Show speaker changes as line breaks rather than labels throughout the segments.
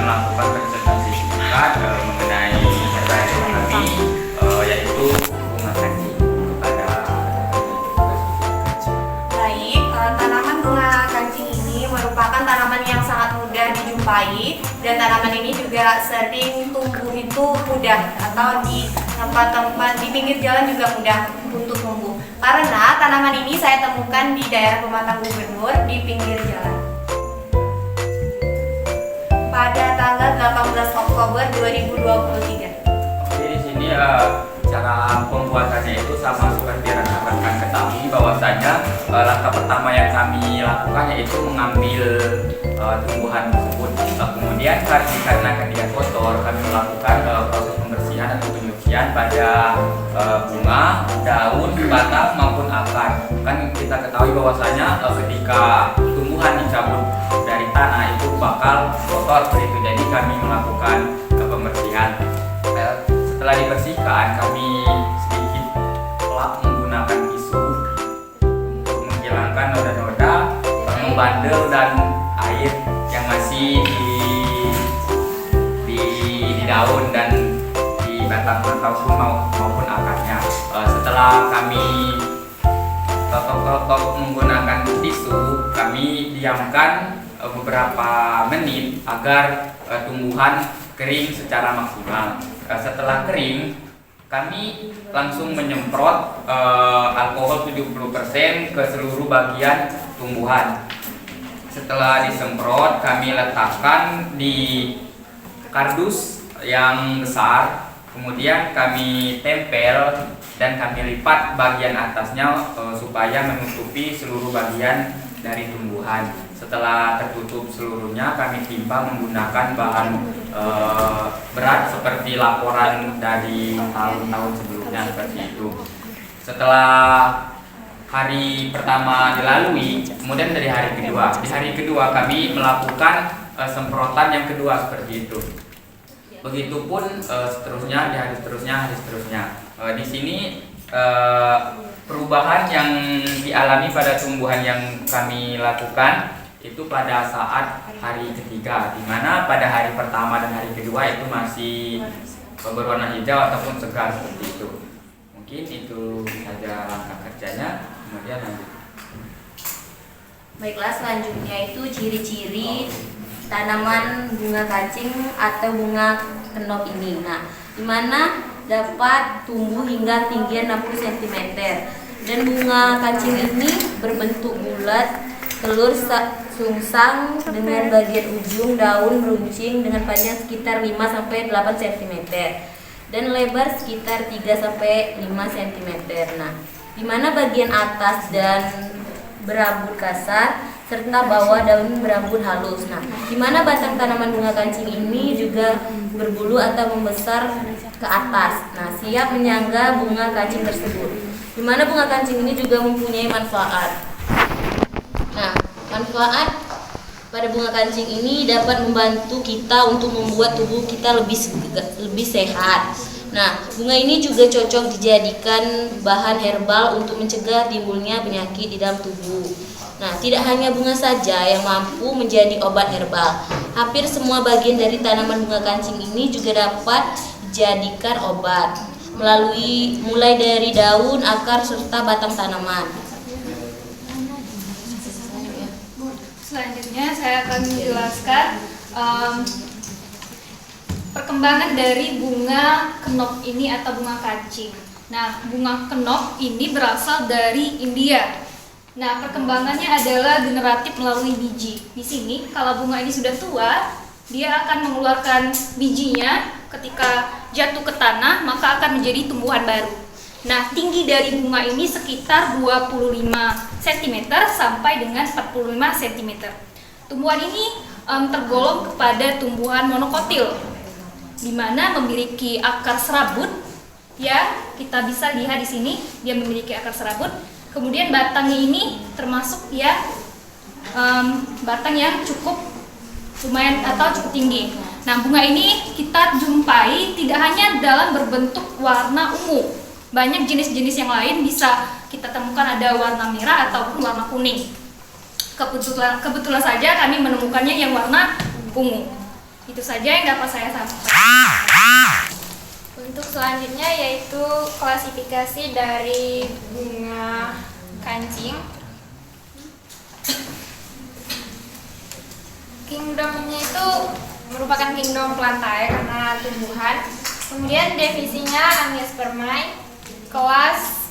melakukan presentasi singkat mengenai tema kami, yaitu bunga kancing kepada
Baik, tanaman bunga kancing ini merupakan tanaman yang sangat mudah dijumpai, dan tanaman ini juga sering tumbuh itu mudah, atau di tempat-tempat di pinggir jalan juga mudah untuk tumbuh. Karena tanaman ini saya temukan di daerah Pematang Gubernur di pinggir jalan. Pada tanggal 18 Oktober 2023.
Oke, di sini cara pembuatannya itu sama seperti rekan-rekan ketahui bahwasanya langkah pertama yang kami lakukan yaitu mengambil tumbuhan tersebut. Kemudian dikarenakan dia kotor, kami melakukan proses pembersihan atau penyucian pada bunga, daun, batang maupun akar. Kan kita ketahui bahwasanya ketika tumbuhan dicabut dari tanah itu bakal kotor seperti itu. Jadi kami melakukan pembersihan. Setelah dibersihkan, kami sedikit lap menggunakan tisu untuk menghilangkan noda-noda, membandel dan air yang masih di daun dan di batang ataupun maupun akarnya. Setelah kami totok-totok menggunakan tisu, kami diamkan beberapa menit agar tumbuhan kering secara maksimal. Setelah kering, kami langsung menyemprot alkohol 70% ke seluruh bagian tumbuhan. Setelah disemprot, kami letakkan di kardus yang besar, kemudian kami tempel dan kami lipat bagian atasnya supaya menutupi seluruh bagian dari tumbuhan. Setelah tertutup seluruhnya, kami timpa menggunakan bahan berat seperti laporan dari tahun-tahun sebelumnya seperti itu. Setelah hari pertama dilalui, kemudian dari hari kedua. Di hari kedua kami melakukan semprotan yang kedua seperti itu. Begitupun seterusnya, di hari seterusnya. Di sini perubahan yang dialami pada tumbuhan yang kami lakukan itu pada saat hari ketiga, di mana pada hari pertama dan hari kedua itu masih berwarna hijau ataupun segar seperti itu. Mungkin itu saja langkah kerjanya. Kemudian lanjut.
Baiklah, selanjutnya itu ciri-ciri tanaman bunga kancing atau bunga kenop ini. Nah, di mana dapat tumbuh hingga tinggi 60 cm. Dan bunga kancing ini berbentuk bulat, telur sungsang dengan bagian ujung daun meruncing dengan panjang sekitar 5-8 cm dan lebar sekitar 3-5 cm. Nah, di mana bagian atas dan berambut kasar serta bawah daun berambut halus. Nah, di mana batang tanaman bunga kancing ini juga berbulu atau membesar ke atas. Nah, siap menyangga bunga kancing tersebut. Di mana bunga kancing ini juga mempunyai manfaat. Nah, manfaat pada bunga kancing ini dapat membantu kita untuk membuat tubuh kita lebih sehat. Nah, bunga ini juga cocok dijadikan bahan herbal untuk mencegah timbulnya penyakit di dalam tubuh. Nah, tidak hanya bunga saja yang mampu menjadi obat herbal. Hampir semua bagian dari tanaman bunga kancing ini juga dapat dijadikan obat mulai dari daun, akar serta batang tanaman.
Selanjutnya saya akan menjelaskan perkembangan dari bunga kenop ini atau bunga kancing. Nah, bunga kenop ini berasal dari India. Nah, perkembangannya adalah generatif melalui biji. Di sini, kalau bunga ini sudah tua, dia akan mengeluarkan bijinya. Ketika jatuh ke tanah, maka akan menjadi tumbuhan baru. Nah, tinggi dari bunga ini sekitar 25 cm sampai dengan 45 cm. Tumbuhan ini tergolong kepada tumbuhan monokotil, di mana memiliki akar serabut. Ya, kita bisa lihat di sini dia memiliki akar serabut. Kemudian batangnya ini termasuk ya batang yang cukup lumayan atau cukup tinggi. Nah, bunga ini kita jumpai tidak hanya dalam berbentuk warna ungu. Banyak jenis-jenis yang lain bisa kita temukan ada warna merah ataupun warna kuning. Kebetulan saja kami menemukannya yang warna ungu. Itu saja yang dapat saya sampaikan. Untuk selanjutnya yaitu klasifikasi dari bunga kancing. Kingdomnya itu merupakan kingdom plantae karena tumbuhan. Kemudian definisinya Angiospermae, kelas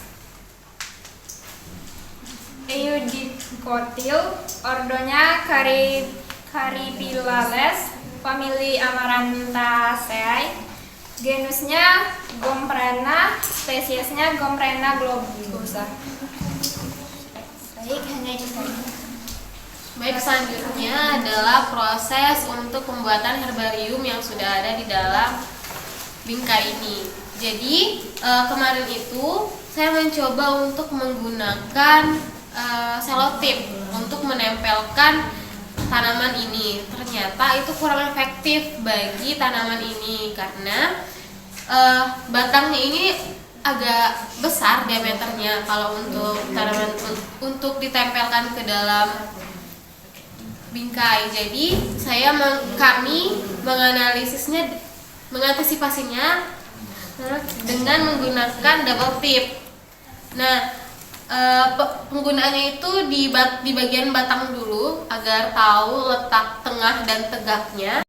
Eudicotyle, ordonya Caripilales, famili Amarantaceae, genusnya Gomprena, spesiesnya Gomprena globosa. Baik, hanya itu saja.
Baik, selanjutnya adalah proses untuk pembuatan herbarium yang sudah ada di dalam bingkai ini. Jadi kemarin itu saya mencoba untuk menggunakan selotip untuk menempelkan tanaman ini. Ternyata itu kurang efektif bagi tanaman ini karena batangnya ini agak besar diameternya kalau untuk tanaman untuk ditempelkan ke dalam bingkai. Jadi kami mengantisipasinya dengan menggunakan double tip. Nah, penggunaannya itu di bagian batang dulu agar tahu letak tengah dan tegaknya.